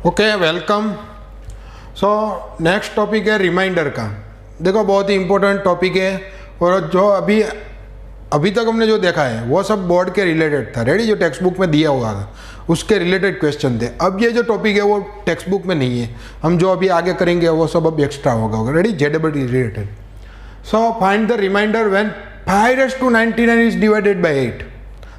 Okay welcome. So next topic है reminder का। देखो बहुत ही इम्पोर्टेंट टॉपिक है और जो अभी तक हमने जो देखा है वो सब बोर्ड के रिलेटेड था। रेडी, जो टेक्स्ट बुक में दिया हुआ था उसके रिलेटेड क्वेश्चन थे। अब ये जो टॉपिक है वो टेक्स्ट बुक में नहीं है, हम जो अभी आगे करेंगे वो सब अब एक्स्ट्रा होगा। रेडी, जेडबल related. So find the remainder when 5⁻99 is divided by 8।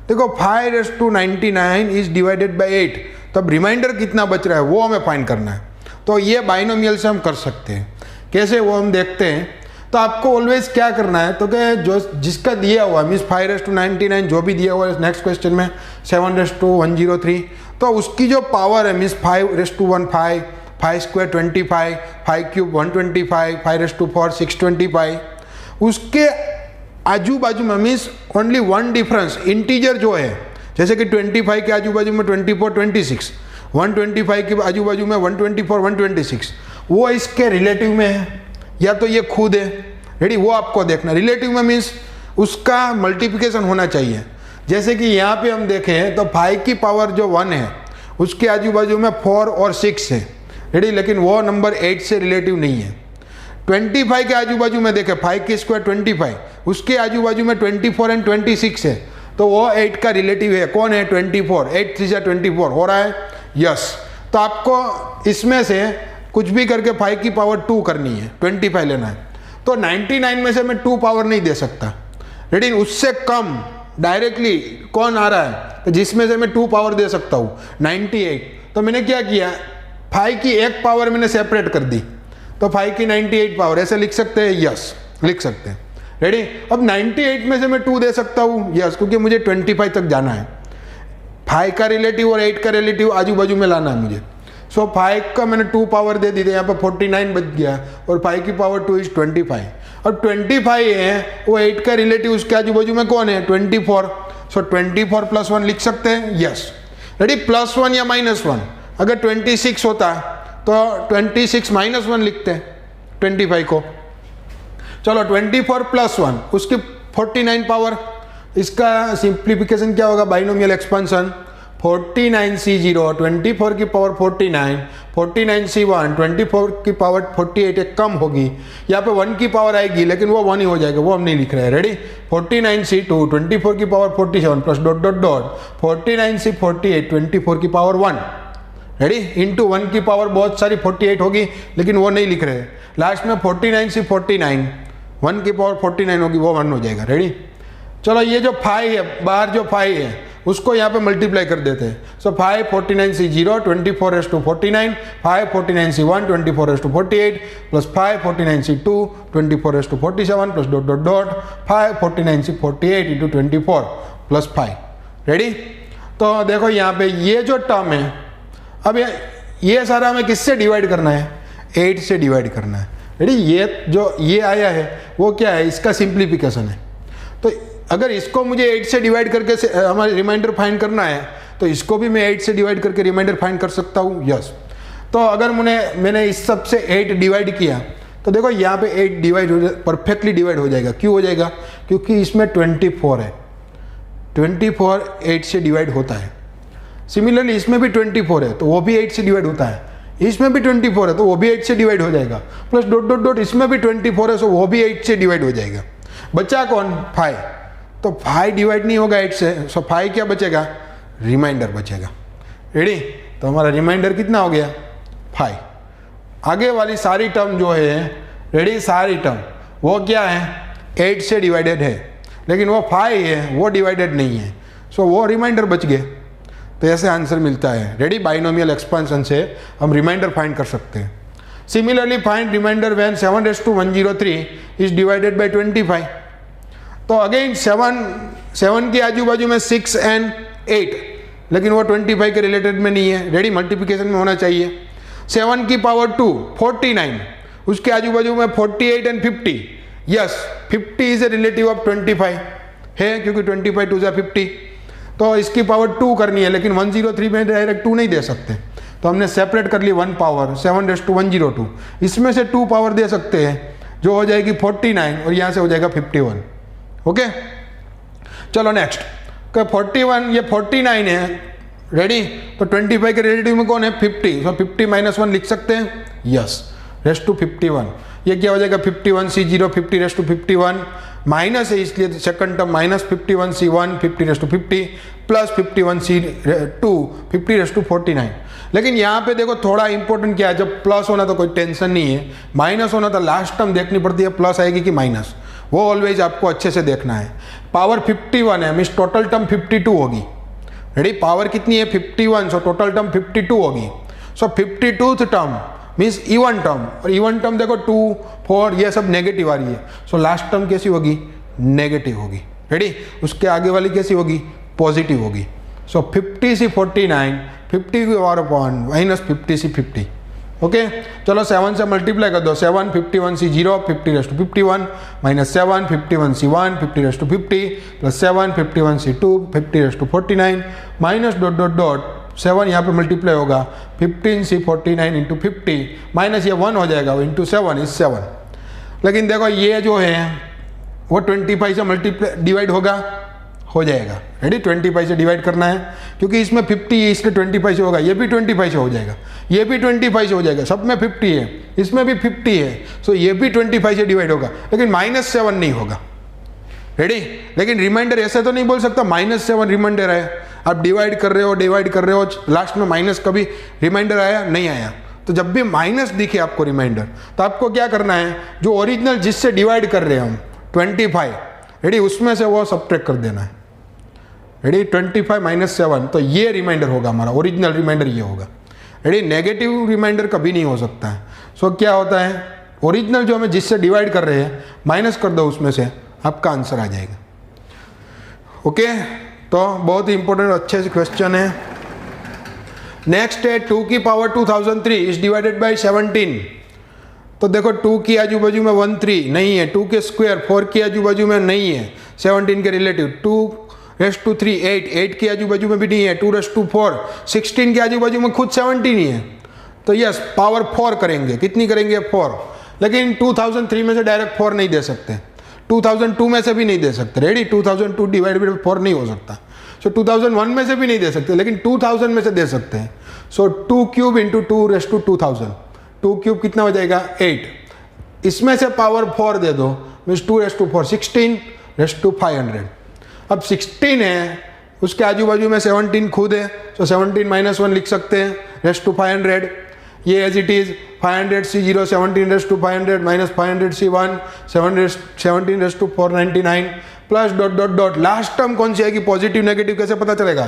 देखो 5⁻99 इज डिवाइडेड बाई 8, तब रिमाइंडर कितना बच रहा है वो हमें फाइंड करना है। तो ये बाइनोमियल से हम कर सकते हैं। कैसे वो हम देखते हैं। तो आपको ऑलवेज क्या करना है, तो कि जो जिसका दिया हुआ मीन्स 5⁻99 जो भी दिया हुआ है नेक्स्ट क्वेश्चन में 7⁻103, तो उसकी जो पावर है मीन्स 5⁻15, 5² 25, 5³ 125, 5⁴ 625, उसके आजू बाजू में means only one difference integer जो है, जैसे कि 25 के आजू बाजू में 24 26, 125 के आजू बाजू में 124 126, वो इसके रिलेटिव में है या तो ये खुद है। रेडी, वो आपको देखना। रिलेटिव में मीन्स उसका मल्टीप्लिकेशन होना चाहिए। जैसे कि यहाँ पे हम देखें तो 5 की पावर जो 1 है उसके आजू बाजू में 4 और 6 है। रेडी, लेकिन वो नंबर 8 से रिलेटिव नहीं है। 25 के आजू बाजू में देखें 5 की स्क्वायर 25, उसके आजू बाजू में 24 एंड 26 है, तो वो 8 का रिलेटिव है। कौन है? 24। 8 3 24 हो रहा है। यस, तो आपको इसमें से कुछ भी करके 5 की पावर 2 करनी है, 25 लेना है। तो 99 में से मैं 2 पावर नहीं दे सकता। रेडी, उससे कम डायरेक्टली कौन आ रहा है तो जिसमें से मैं 2 पावर दे सकता हूँ 98। तो मैंने क्या किया, 5 की एक पावर मैंने सेपरेट कर दी, तो 5 की 98 पावर ऐसे लिख सकते हैं। यस, लिख सकते हैं। रेडी, अब 98 में से मैं 2 दे सकता हूँ। यस, क्योंकि मुझे 25 तक जाना है। 5 का रिलेटिव और 8 का रिलेटिव आजू बाजू में लाना है मुझे। सो 5 का मैंने 2 पावर दे दी थी, यहाँ पर 49 बच गया और 5 की पावर 2 इज 25। अब 25 है वो 8 का रिलेटिव, उसके आजू बाजू में कौन है? 24। सो 24 + 1 लिख सकते हैं। यस, रेडी, +1 या -1। अगर 26 होता तो 26 - 1 लिखते हैं 25 को। चलो 24 + 1 उसकी 49 पावर। इसका सिंप्लीफिकेशन क्या होगा? Binomial expansion. 49C0 24 की पावर 49, 49C1 24 की पावर 48 एक कम होगी। यहाँ पे 1 की पावर आएगी लेकिन वो 1 ही हो जाएगा, वो हम नहीं लिख रहे हैं। रेडी, 49C2 24 की पावर 47 प्लस ... 49C 48 24 की पावर 1। रेडी, इंटू 1 की पावर बहुत सारी 48 होगी लेकिन वो नहीं लिख रहे। लास्ट में 49C 49, 1 की पावर 49 होगी, वो 1 हो जाएगा। रेडी, चलो ये जो 5 है, बाहर जो 5 है उसको यहाँ पे मल्टीप्लाई कर देते हैं। सो 5 49C0 24⁻49, 5 49C1 24⁻48 plus 5 49C2 24⁻47 plus ... 5 49C 48 into 24 plus 5। Ready, तो देखो यहाँ पे ये जो टर्म है, अब ये सारा हमें किससे डिवाइड करना है? 8 से डिवाइड करना है। रेडी, ये जो ये आया है वो क्या है? इसका सिंप्लीफिकेशन है। तो अगर इसको मुझे 8 से डिवाइड करके हमारे रिमाइंडर फाइंड करना है तो इसको भी मैं 8 से डिवाइड करके रिमाइंडर फाइंड कर सकता हूँ। यस, तो अगर मैंने इस सब से 8 डिवाइड किया तो देखो यहाँ पे 8 डिवाइड हो परफेक्टली डिवाइड हो जाएगा। क्यों हो जाएगा? क्योंकि इसमें 24 है। 24 8 से डिवाइड होता है। सिमिलरली इसमें भी 24 है तो वो भी 8 से डिवाइड होता है। इसमें भी 24 है तो वो भी 8 से डिवाइड हो जाएगा। प्लस ... इसमें भी 24 है तो वो भी 8 से डिवाइड हो जाएगा। बचा कौन? 5। तो 5 डिवाइड नहीं होगा 8 से, सो 5 क्या बचेगा? रिमाइंडर बचेगा। रेडी, तो हमारा रिमाइंडर कितना हो गया? 5। आगे वाली सारी टर्म जो है, रेडी, सारी टर्म वो क्या है? 8 से डिवाइडेड है, लेकिन वो 5 है वो डिवाइडेड नहीं है, सो वो रिमाइंडर बच गए। तो ऐसे आंसर मिलता है। रेडी, बाइनोमियल एक्सपेंशन से हम रिमाइंडर फाइंड कर सकते हैं। Similarly find remainder when 7⁻103 is divided by 25। तो अगेन 7 की आजू बाजू में 6 एंड 8, लेकिन वो 25 के रिलेटेड में नहीं है। रेडी, मल्टीप्लिकेशन में होना चाहिए। 7 की पावर 2 49, उसके आजू बाजू में 48 and 50। Yes, 50 is a relative of 25 है क्योंकि 25 2 50। तो इसकी पावर 2 करनी है, लेकिन 103 में डायरेक्ट 2 नहीं दे सकते, तो हमने सेपरेट कर ली 1 पावर 7⁻102। इसमें से 2 पावर दे सकते हैं जो हो जाएगी 49 और यहाँ से हो जाएगा 51। ओके, चलो नेक्स्ट। 41 ये 49 है। रेडी। तो 25 के रिलेटिव में कौन है 50, तो 50 माइनस 1 लिख सकते हैं, यस, रेस्ट टू 51। ये क्या हो जाएगा 51C0 50 रेस्ट टू 51 माइनस है इसलिए second term minus 51C1 50 raised to 50 plus 51C2 50 raised to 49। लेकिन यहाँ पे देखो थोड़ा इंपॉर्टेंट क्या है, जब प्लस होना तो कोई टेंशन नहीं है, माइनस होना तो लास्ट टर्म देखनी पड़ती है प्लस आएगी कि माइनस, वो ऑलवेज आपको अच्छे से देखना है। पावर 51 है, मीन्स टोटल टर्म 52 होगी। रेडी, पावर कितनी है 51, सो टोटल टर्म 52 होगी। सो 52th term means even term, और इवन टर्म देखो 2 4 ये सब नेगेटिव आ रही है, सो लास्ट टर्म कैसी होगी, नेगेटिव होगी। रेडी, उसके आगे वाली कैसी होगी, पॉजिटिव होगी। सो 50C49 50 की power upon minus 50C50। Okay, चलो 7 से मल्टीप्लाई कर दो, 7 51C0 50 raised to 51 minus 7 51C1 50 raised to 50 plus 7 51C2 50 raised to 49 minus dot dot dot 7 यहाँ पे मल्टीप्लाई होगा 15C49 इंटू 50 माइनस ये 1 हो जाएगा, इंटू 7 इज 7। लेकिन देखो ये जो है वो 25 से मल्टीप्लाई डिवाइड होगा, हो जाएगा। रेडी, 25 से डिवाइड करना है क्योंकि इसमें 50 है इसलिए 25 से होगा, ये भी 25 से हो जाएगा, ये भी 25 से हो जाएगा, सब में 50 है, इसमें भी 50 है, सो ये भी 25 से डिवाइड होगा, लेकिन -7 नहीं होगा। रेडी, लेकिन रिमाइंडर ऐसे तो नहीं बोल सकता -7 रिमाइंडर है, आप डिवाइड कर रहे हो लास्ट में माइनस कभी रिमाइंडर आया नहीं आया। तो जब भी माइनस दिखे आपको रिमाइंडर, तो आपको क्या करना है, जो ओरिजिनल जिससे डिवाइड कर रहे हैं हम 25, रेडी, उसमें से वो सब्ट्रैक्ट कर देना है। रेडी, 25 माइनस 7, तो ये रिमाइंडर होगा हमारा, ओरिजिनल रिमाइंडर ये होगा। रेडी, नेगेटिव रिमाइंडर कभी नहीं हो सकता है। सो क्या होता है, ओरिजिनल जो हमें जिससे डिवाइड कर रहे हैं माइनस कर दो, उसमें से आपका आंसर आ जाएगा। ओके, तो बहुत ही इंपॉर्टेंट अच्छे से क्वेश्चन है। नेक्स्ट है 2 की पावर 2003 इज डिवाइडेड बाई 17। तो देखो 2 की आजू बाजू में 13 नहीं है, 2 के स्क्वायर 4 की आजू बाजू में नहीं है, 17 के रिलेटिव 2 रेस्ट टू 3 8 के आजू बाजू में भी नहीं है, 2 रेस्ट टू 4 16 के आजू बाजू में खुद 17 ही है। तो यस, पावर 4 करेंगे, कितनी करेंगे 4, लेकिन 2003 में से डायरेक्ट 4 नहीं दे सकते, 2002 में से भी नहीं दे सकते। रेडी, 2002 डिवाइडेड बाई 4 नहीं हो सकता। सो 2001 में से भी नहीं दे सकते, लेकिन 2000 में से दे सकते हैं। So 2 cube into 2 raised to 2000, 2 cube कितना हो जाएगा 8, इसमें से पावर 4 दे दो, means 2 raised to 4 16 raised to 500। अब 16 है, उसके आजू बाजू में 17 खुद है, सो 17 माइनस 1 लिख सकते हैं, रेस्ट टू 500। ये as it is 500C0 17 raised to 500 minus 500C1 17 raised to 499 plus dot dot dot, last term कौन सी आएगी, पॉजिटिव नेगेटिव कैसे पता चलेगा,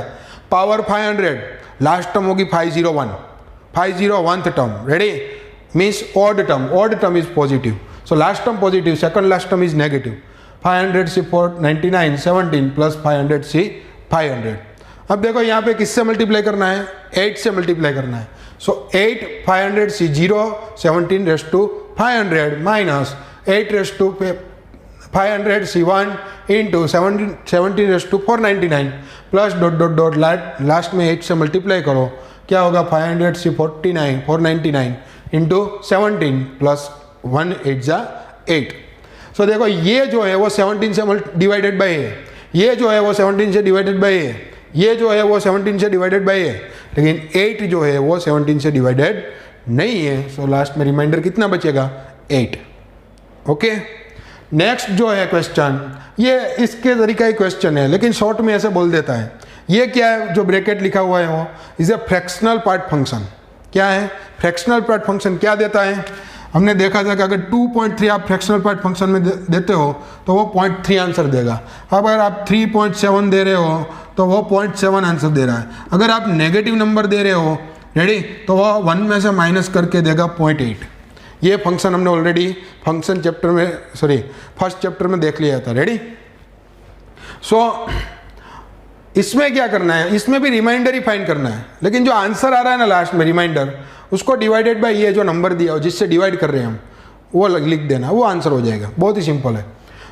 पावर 500 लास्ट टर्म होगी 501th term. Ready, means odd term is positive, so last term positive, second last term is negative. 500C499 17 plus 500C500। अब देखो यहाँ पे किससे मल्टीप्लाई करना है, 8 से मल्टीप्लाई करना है। So 8 500C0 17 raised to 500 minus 8 raised to 500C1 into 17 raised to 499 plus dot dot dot last में 8 से मल्टीप्लाई करो, क्या होगा 500C49 499 इंटू 17 प्लस 1 8 जा 8। सो देखो ये जो है वो 17 से डिवाइडेड बाई है, ये जो है वो 17 से डिवाइडेड बाई है, ये जो है वो 17 से डिवाइडेड बाई है, लेकिन 8 जो है वो 17 से डिवाइडेड नहीं है। सो लास्ट में रिमाइंडर कितना बचेगा 8। ओके, नेक्स्ट जो है क्वेश्चन, ये इसके तरीका ही क्वेश्चन है, लेकिन शॉर्ट में ऐसे बोल देता है। ये क्या है, जो ब्रैकेट लिखा हुआ है वो is a fractional part function. क्या है फ्रैक्शनल पार्ट फंक्शन, क्या देता है, हमने देखा था कि अगर 2.3 आप फ्रैक्शनल पार्ट फंक्शन में देते हो तो वो 0.3 आंसर देगा। अब अगर आप 3.7 दे रहे हो तो वो 0.7 आंसर दे रहा है। अगर आप नेगेटिव नंबर दे रहे हो, रेडी, तो वो 1 में से माइनस करके देगा 0.8। ये फंक्शन हमने ऑलरेडी फंक्शन चैप्टर में फर्स्ट चैप्टर में देख लिया था। रेडी, सो इसमें क्या करना है, इसमें भी रिमाइंडर ही फाइंड करना है, लेकिन जो आंसर आ रहा है ना लास्ट में रिमाइंडर, उसको डिवाइडेड बाय ये जो नंबर दिया हो जिससे डिवाइड कर रहे हैं हम, वो लिख देना, वो आंसर हो जाएगा। बहुत ही सिंपल है।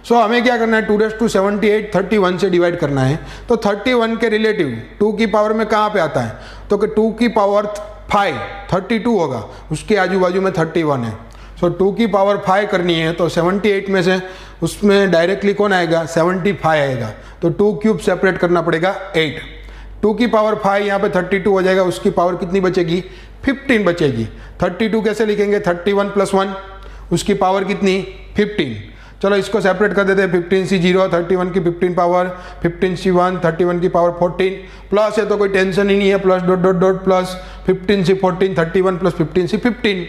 सो हमें क्या करना है, 2⁻78 31 से डिवाइड करना है। तो 31 के रिलेटिव 2 की पावर में कहाँ पे आता है, तो कि 2 की पावर 5 32 होगा, उसके आजू बाजू में 31 है। सो 2 की पावर 5 करनी है तो 78 में से उसमें डायरेक्टली कौन आएगा 75 आएगा, तो 2 क्यूब सेपरेट करना पड़ेगा 8। 2 की पावर 5 यहाँ पे 32 हो जाएगा, उसकी पावर कितनी बचेगी 15 बचेगी। 32 कैसे लिखेंगे 31 + 1, उसकी पावर कितनी 15। चलो इसको सेपरेट कर देते हैं, 15 × 0 31 की 15 पावर, 15 × 1 31 की पावर 14, प्लस है तो कोई टेंशन ही नहीं है, plus dot dot dot plus 15 × 14 31 + 15 × 15,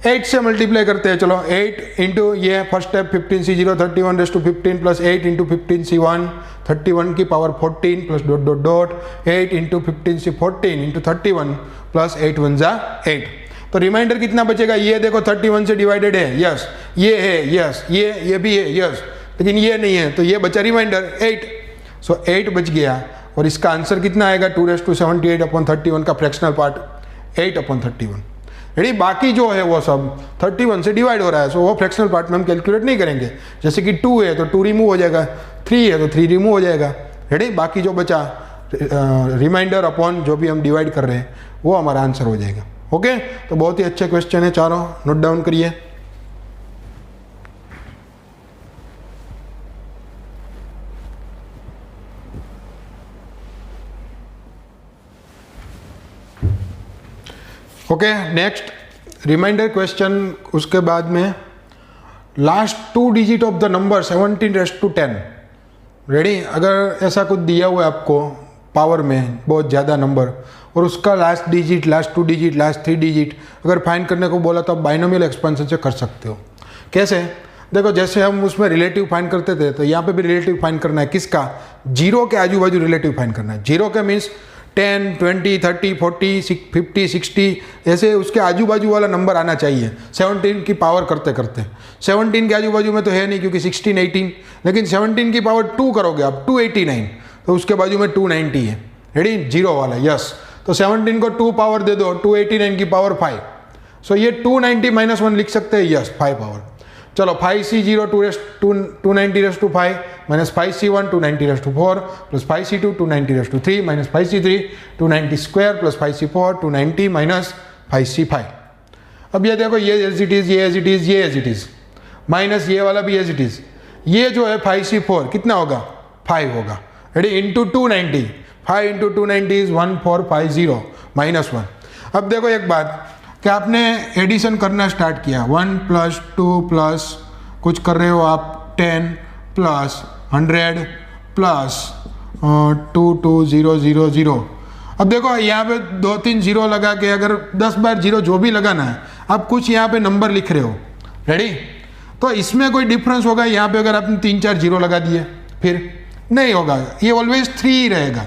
8 से मल्टीप्लाई करते हैं। चलो 8 इंटू ये फर्स्ट स्टेप 15 × 0 31 + 15 + 8 इंटू 15 × 1 31 की power 14 plus dot dot dot 8 into 15 × 14 into 31 plus 8 1 = 8। तो रिमाइंडर कितना बचेगा, ये देखो 31 से डिवाइडेड है, यस, ये है, यस, ये भी है, यस, लेकिन ये नहीं है, तो ये बचा रिमाइंडर 8। सो 8 बच गया और इसका आंसर कितना आएगा 2⁻78/31 का फ्रैक्शनल पार्ट 8/31। यानी बाकी जो है वो सब 31 से डिवाइड हो रहा है, सो वो फ्रैक्शनल पार्ट में हम कैलकुलेट नहीं करेंगे। जैसे कि 2 है तो 2 रिमूव हो जाएगा, 3 है तो 3 रिमूव हो जाएगा। यानी बाकी जो बचा रिमाइंडर अपॉन जो भी हम डिवाइड कर रहे हैं वो हमारा आंसर हो जाएगा। ओके, तो बहुत ही अच्छे क्वेश्चन है चारों, नोट डाउन करिए। Okay, next remainder question. उसके बाद में last 2 digit of the number 17⁻10। Ready, अगर ऐसा कुछ दिया हुआ है आपको पावर में बहुत ज़्यादा नंबर और उसका last digit, last 2 digit, last 3 digit अगर फाइंड करने को बोला तो आप बाइनोमियल एक्सपेंशन से कर सकते हो। कैसे, देखो जैसे हम उसमें रिलेटिव फाइंड करते थे तो यहाँ पे भी रिलेटिव फाइंड करना है, किसका, जीरो के आजू बाजू रिलेटिव फाइंड करना है। जीरो का मीन्स 10 20 30 40 50 60 ऐसे उसके आजू बाजू वाला नंबर आना चाहिए 17 की पावर करते करते। 17 के आजू बाजू में तो है नहीं क्योंकि 16 18, लेकिन 17 की पावर 2 करोगे आप 289, तो उसके बाजू में 290 है। रेडी, जीरो वाला, यस, तो 17 को 2 पावर दे दो, 289 की पावर 5, सो ये 290 - 1 लिख सकते हैं, यस 5 पावर। चलो 5C0 290⁵ minus 5C1 290⁴ plus 5C2 290⁵ minus 5C3 290² plus 5C4 290 minus 5C5। अब ये देखो, ये एज इट इज़, ये एज इट इज़, ये एज इट इज़, माइनस ये वाला भी एज इट इज़। ये जो है 5C4 कितना होगा 5 होगा। Ready, into 290, 5 × 290 = 1450 minus 1। अब देखो एक बात कि आपने एडिशन करना स्टार्ट किया, 1 + 2 प्लस कुछ कर रहे हो आप 10 प्लस 100 प्लस 2 2 0 0 0। अब देखो यहाँ पे 2 3 0 लगा के अगर 10 बार 0 जो भी लगाना है, आप कुछ यहाँ पे नंबर लिख रहे हो, रेडी, तो इसमें कोई डिफरेंस होगा। यहाँ पे अगर आपने 3 4 0 लगा दिए फिर नहीं होगा, ये ऑलवेज 3 ही रहेगा।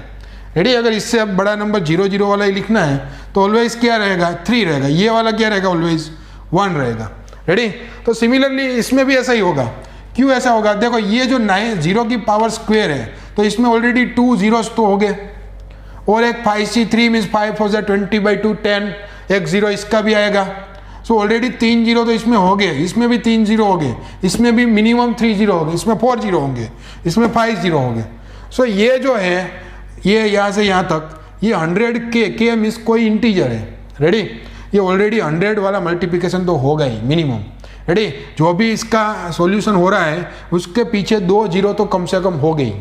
रेडी, अगर इससे अब बड़ा नंबर 0 0 वाला ही लिखना है तो ऑलवेज क्या रहेगा 3 रहेगा। ये वाला क्या रहेगा ऑलवेज 1 रहेगा। रेडी, तो सिमिलरली इसमें भी ऐसा ही होगा। क्यों ऐसा होगा, देखो ये जो 0 की पावर स्क्वायर है तो इसमें ऑलरेडी 2 zeros तो हो गए, और एक 5C3 मीन्स 5 × 20/2 10, एक 0 इसका भी आएगा। सो ऑलरेडी 3 0 तो इसमें हो गए, इसमें भी 3 0 हो गए, इसमें भी मिनिमम 3 0 हो गए, इसमें 4 0 होंगे, इसमें 5 0 हो गए। सो ये जो है ये यहाँ से यहाँ तक ये 100 के मीन्स कोई इंटीजर है। रेडी, ये ऑलरेडी 100 वाला मल्टीप्लिकेशन तो होगा ही मिनिमम। रेडी, जो भी इसका सॉल्यूशन हो रहा है उसके पीछे 2 0 तो कम से कम हो गई।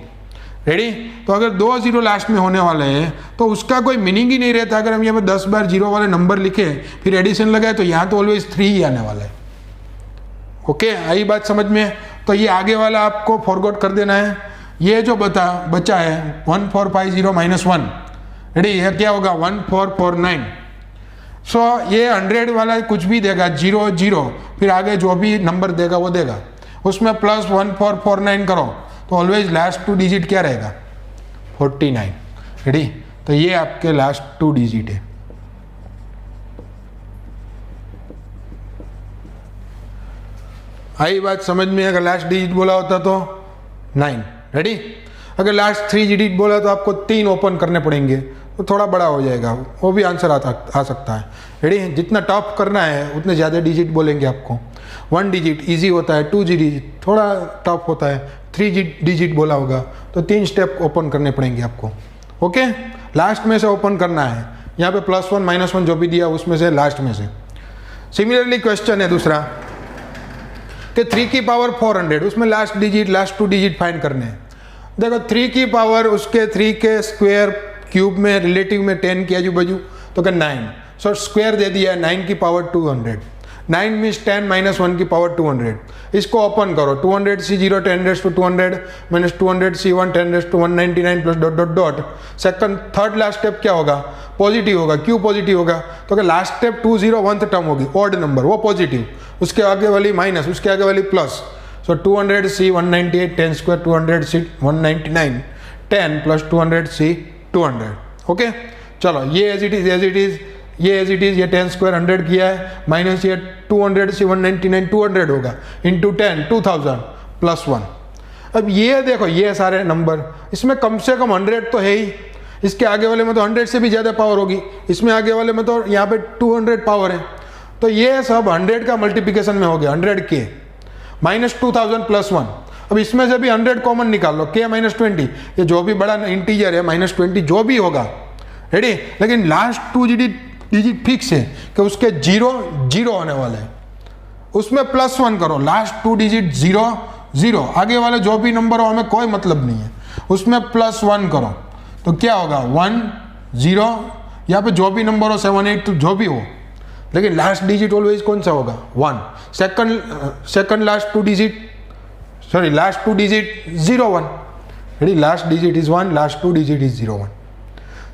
रेडी, तो अगर 2 0 लास्ट में होने वाले हैं तो उसका कोई मीनिंग ही नहीं रहता। अगर हम यहाँ पे 10 बार 0 वाले नंबर लिखे फिर एडिशन लगाए तो यहाँ तो ऑलवेज 3 ही आने वाला है। ओके, आई बात समझ में। तो ये आगे वाला आपको फॉरगॉट कर देना है। ये जो बचा है 1450 - 1, रेडी, यह क्या होगा 1449। सो ये 100 वाला कुछ भी देगा 0 0, फिर आगे जो भी नंबर देगा वो देगा, उसमें प्लस 1449 करो तो ऑलवेज लास्ट 2 डिजिट क्या रहेगा 49। रेडी, तो ये आपके लास्ट 2 डिजिट है। आई बात समझ में। अगर लास्ट डिजिट बोला होता तो 9। रेडी, अगर लास्ट 3 डिजिट बोला तो आपको 3 ओपन करने पड़ेंगे तो थोड़ा बड़ा हो जाएगा, वो भी आंसर आ सकता है। रेडी, जितना टफ करना है उतने ज़्यादा डिजिट बोलेंगे आपको। 1 डिजिट ईजी होता है, 2 डिजिट थोड़ा टफ होता है, 3 डिजिट बोला होगा तो 3 स्टेप ओपन करने पड़ेंगे आपको। ओके, लास्ट में से ओपन करना है, यहाँ पे +1 -1 जो भी दिया उसमें से लास्ट में से। सिमिलरली क्वेश्चन है दूसरा कि 3 की पावर 400, उसमें लास्ट 2 डिजिट फाइंड करने हैं। देखो 3 की पावर उसके 3 के स्क्वायर क्यूब में रिलेटिव में 10 की आजू बाजू तो क्या 9, सो स्क्वायर दे दिया 9 की पावर 200, 9 मीन्स 10 माइनस 1 की पावर 200। इसको ओपन करो, 200C0 10 raise to 200 minus 200C1 10 raise to 199 plus dot dot dot. Second third last step क्या होगा, पॉजिटिव होगा। क्यों पॉजिटिव होगा, तो कि लास्ट स्टेप 201th टर्म होगी ऑड नंबर, वो पॉजिटिव, उसके आगे वाली माइनस, उसके आगे वाली plus. So 200C 198 10 square 200C 199 10 plus 200C 200। Okay चलो ये एज इट इज ये एज इट इज, ये 10 स्क्वायर 100 किया है माइनस ये 200C 199 200 होगा इंटू 10 2000 प्लस 1। अब ये देखो ये सारे नंबर, इसमें कम से कम 100 तो है ही, इसके आगे वाले में तो 100 से भी ज़्यादा पावर होगी, इसमें आगे वाले में तो यहाँ पे 200 पावर है, तो ये सब 100 का मल्टीप्लिकेशन में हो गया 100 के माइनस 2000 प्लस 1। अब इसमें से भी 100 कॉमन निकाल लो, के माइनस 20, ये जो भी बड़ा इंटीजर है माइनस 20 जो भी होगा, रेडी। लेकिन लास्ट 2 डिजिट फिक्स है कि उसके 0 होने वाले हैं, उसमें प्लस 1 करो, लास्ट 2 डिजिट 0, आगे वाले जो भी नंबर हो हमें कोई मतलब नहीं है, उसमें प्लस 1 करो तो क्या होगा 1 0, यहाँ पे जो भी नंबर हो 7 8 तो जो भी हो, लेकिन लास्ट डिजिट ऑलवेज कौन सा होगा 1। Second last 2 digit 0 1, ready, last digit is 1, last 2 digit is 0 1।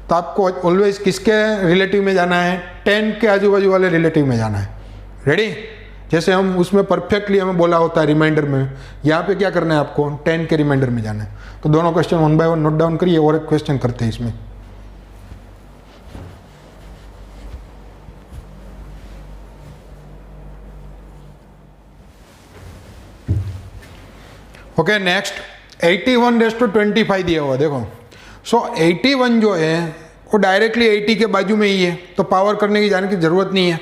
तो आपको ऑलवेज किसके रिलेटिव में जाना है, 10 के आजू बाजू वाले रिलेटिव में जाना है, रेडी। जैसे हम उसमें परफेक्टली हमें बोला होता है रिमाइंडर में, यहाँ पे क्या करना है आपको 10 के रिमाइंडर में जाना है। तो दोनों क्वेश्चन 1 बाय 1 नोट डाउन करिए और एक क्वेश्चन करते हैं इसमें। ओके नेक्स्ट 81 रेज़ टू 25 दिया हुआ देखो। सो 81 जो है वो डायरेक्टली 80 के बाजू में ही है, तो पावर करने की जाने की ज़रूरत नहीं है,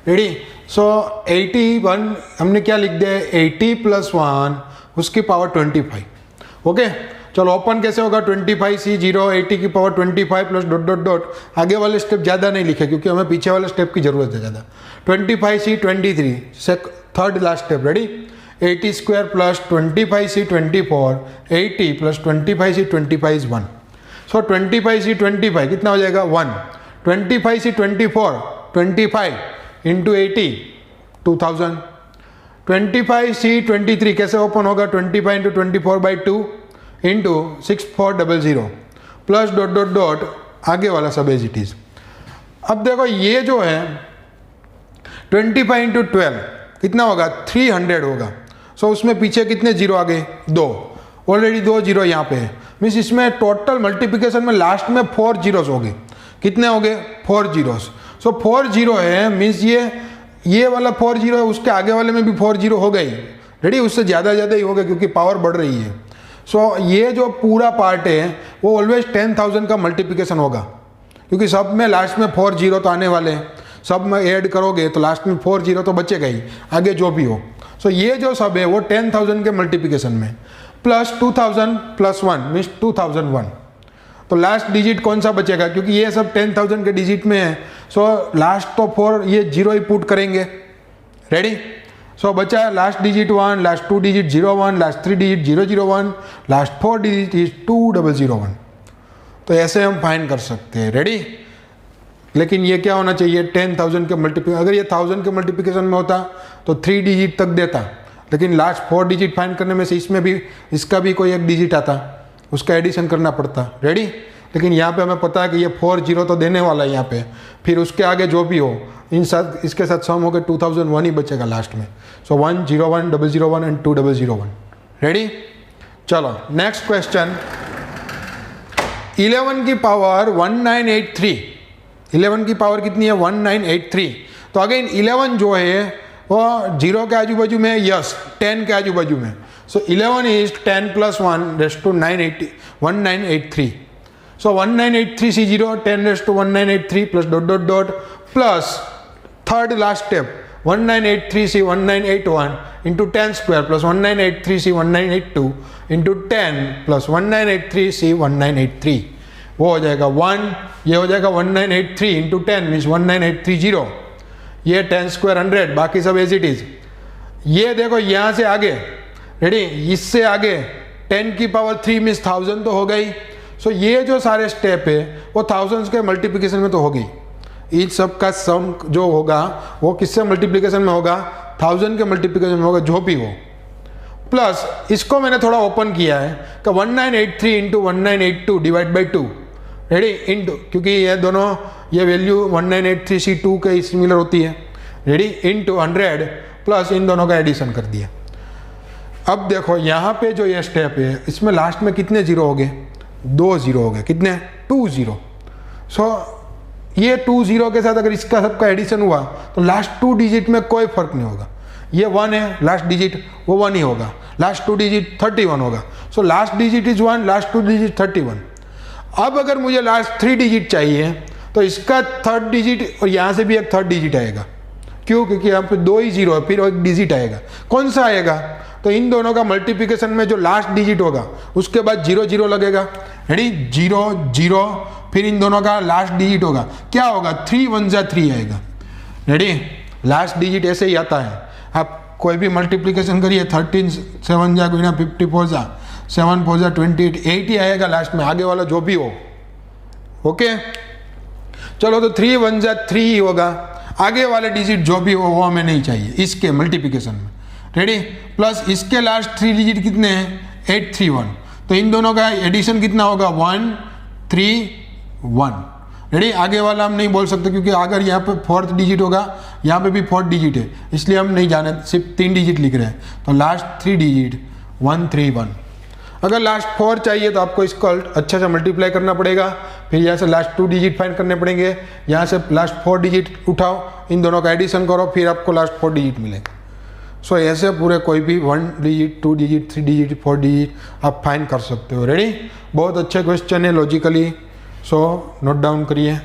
रेडी। सो 81 हमने क्या लिख दिया है 80 प्लस 1 उसकी पावर 25। ओके चलो ओपन कैसे होगा 25C0 80 की power 25 plus dot dot dot, आगे वाले स्टेप ज़्यादा नहीं लिखे क्योंकि हमें पीछे वाले स्टेप की ज़रूरत है ज़्यादा। 25C 23 third last step, ready. 80 square plus 25C 24 80 plus 25C 25 is 1। So 25C 25 कितना हो जाएगा 1। 25C 24 25 into 80 2000। 25C 23 कैसे ओपन होगा 25 into 24 by 2 into 6400 plus dot dot dot आगे वाला सब एज इट इज। अब देखो ये जो है 25 इंटू 12 कितना होगा 300 होगा। सो उसमें पीछे कितने जीरो आ गए 2, ऑलरेडी 2 जीरो यहाँ पे है, मीन्स इसमें टोटल मल्टीप्लिकेशन में लास्ट में 4 जीरोस हो गए। कितने हो गए 4 जीरोस। सो 4 जीरो है मीन्स ये वाला 4 जीरो है, उसके आगे वाले में भी 4 जीरो हो गई, रेडी, उससे ज़्यादा ही हो गए क्योंकि पावर बढ़ रही है। सो ये जो पूरा पार्ट है वो ऑलवेज 10,000 का मल्टीप्लिकेशन होगा क्योंकि सब में लास्ट में 4 जीरो तो आने वाले हैं, सब में ऐड करोगे तो लास्ट में 4 जीरो तो बचेगा ही, आगे जो भी हो। सो ये जो सब है वो 10,000 के मल्टीप्लिकेशन में प्लस 2000 प्लस 1 मीन्स 2001। तो लास्ट डिजिट कौन सा बचेगा क्योंकि ये सब 10,000 के डिजिट में है। सो लास्ट तो 4 ये जीरो ही पुट करेंगे, रेडी। सो बचा last digit 1, last 2 digit 01, last 3 digit 001, last 4 digit is 2001। तो ऐसे हम फाइंड कर सकते हैं, रेडी। लेकिन ये क्या होना चाहिए 10,000 के मल्टीप्लिकेशन, अगर ये 1000 के मल्टीप्लिकेशन में होता तो 3 डिजिट तक देता, लेकिन लास्ट 4 डिजिट फाइंड करने में से इसमें भी इसका भी कोई एक डिजिट आता, उसका एडिशन करना पड़ता, रेडी। लेकिन यहाँ पे हमें पता है कि ये 4 जीरो तो देने वाला है यहाँ पे, फिर उसके आगे जो भी हो इन सब इसके साथ सम होकर 2001 ही बचेगा लास्ट में। सो 101 001 एंड 2001, रेडी। चलो नेक्स्ट क्वेश्चन 11 की पावर 1983, 11 की पावर कितनी है 1983। तो अगेन 11 जो है वो 0 के आजू बाजू में, यस 10 के आजू बाजू में। So 11 is 10 plus 1 raise to 1983। So 1983C0 10 raise to 1983 plus dot dot dot plus third last step 1983C 1981 into 10 square plus 1983C 1982 into 10 plus 1983C 1983, वो हो जाएगा 1, ये हो जाएगा 1983 इंटू 10 मीन्स 19830, ये 10 स्क्वायर 100, बाकी सब एज इट इज। ये देखो यहाँ से आगे, रेडी, इससे आगे 10 की पावर 3 मीन्स 1000 तो हो गई। सो ये जो सारे स्टेप है वो थाउजेंड्स के मल्टीप्लिकेशन में तो हो गई। इन सब का सम जो होगा वो किससे मल्टीप्लिकेशन में होगा, 1000 के मल्टीप्लिकेशन में होगा, जो भी हो। प्लस इसको मैंने थोड़ा ओपन किया है कि 1983 into 1982 divide by 2, ready, into, क्योंकि ये दोनों ये वैल्यू 1983C2 के सिमिलर होती है, रेडी, इंटू 100 प्लस इन दोनों का एडिशन कर दिया। अब देखो यहाँ पे जो ये स्टेप है इसमें लास्ट में कितने जीरो हो गए, 2 जीरो हो गए, कितने, 2 जीरो। सो ये 2 जीरो के साथ अगर इसका सबका एडिशन हुआ तो लास्ट 2 डिजिट में कोई फर्क नहीं होगा। ये 1 है, लास्ट डिजिट वो 1 ही होगा, लास्ट 2 डिजिट 31 होगा। So last digit is 1, last 2 digit 31। अब अगर मुझे लास्ट 3 डिजिट चाहिए तो इसका थर्ड डिजिट और यहाँ से भी एक थर्ड डिजिट आएगा। क्यों, क्योंकि यहाँ पे 2 ही जीरो है, फिर एक डिजिट आएगा। कौन सा आएगा, तो इन दोनों का मल्टीप्लिकेशन में जो लास्ट डिजिट होगा उसके बाद 0 0 लगेगा, रेडी, 0 0, फिर इन दोनों का लास्ट डिजिट होगा, क्या होगा, 3 1 जा 3 आएगा, रेडी। लास्ट डिजिट ऐसे ही आता है। आप कोई भी मल्टीप्लिकेशन करिए, 13 7 जा गुना 54 जा 7 4 जा 28, 8 ही आएगा लास्ट में, आगे वाला जो भी हो, ओके। चलो तो 3 1 जा 3 ही होगा, आगे वाले डिजिट जो भी हो वो हमें नहीं चाहिए इसके मल्टीप्लिकेशन में, रेडी। प्लस इसके लास्ट 3 डिजिट कितने हैं, 8 3 1, तो इन दोनों का एडिशन कितना होगा, 1 3 1, रेडी। आगे वाला हम नहीं बोल सकते क्योंकि अगर यहाँ पे 4th डिजिट होगा, यहाँ पे भी 4th डिजिट है, इसलिए हम नहीं जाने, सिर्फ 3 डिजिट लिख रहे हैं। तो लास्ट 3 डिजिट 1 3 1। अगर लास्ट 4 चाहिए तो आपको इसको अच्छा से मल्टीप्लाई करना पड़ेगा, फिर यहाँ से लास्ट 2 डिजिट फाइंड करने पड़ेंगे, यहाँ से लास्ट 4 डिजिट उठाओ, इन दोनों का एडिशन करो, फिर आपको लास्ट 4 डिजिट मिलेगा। सो ऐसे पूरे कोई भी 1 डिजिट 2 डिजिट 3 डिजिट 4 डिजिट आप फाइंड कर सकते हो, रेडी। बहुत अच्छे क्वेश्चन है लॉजिकली, सो नोट डाउन करिए।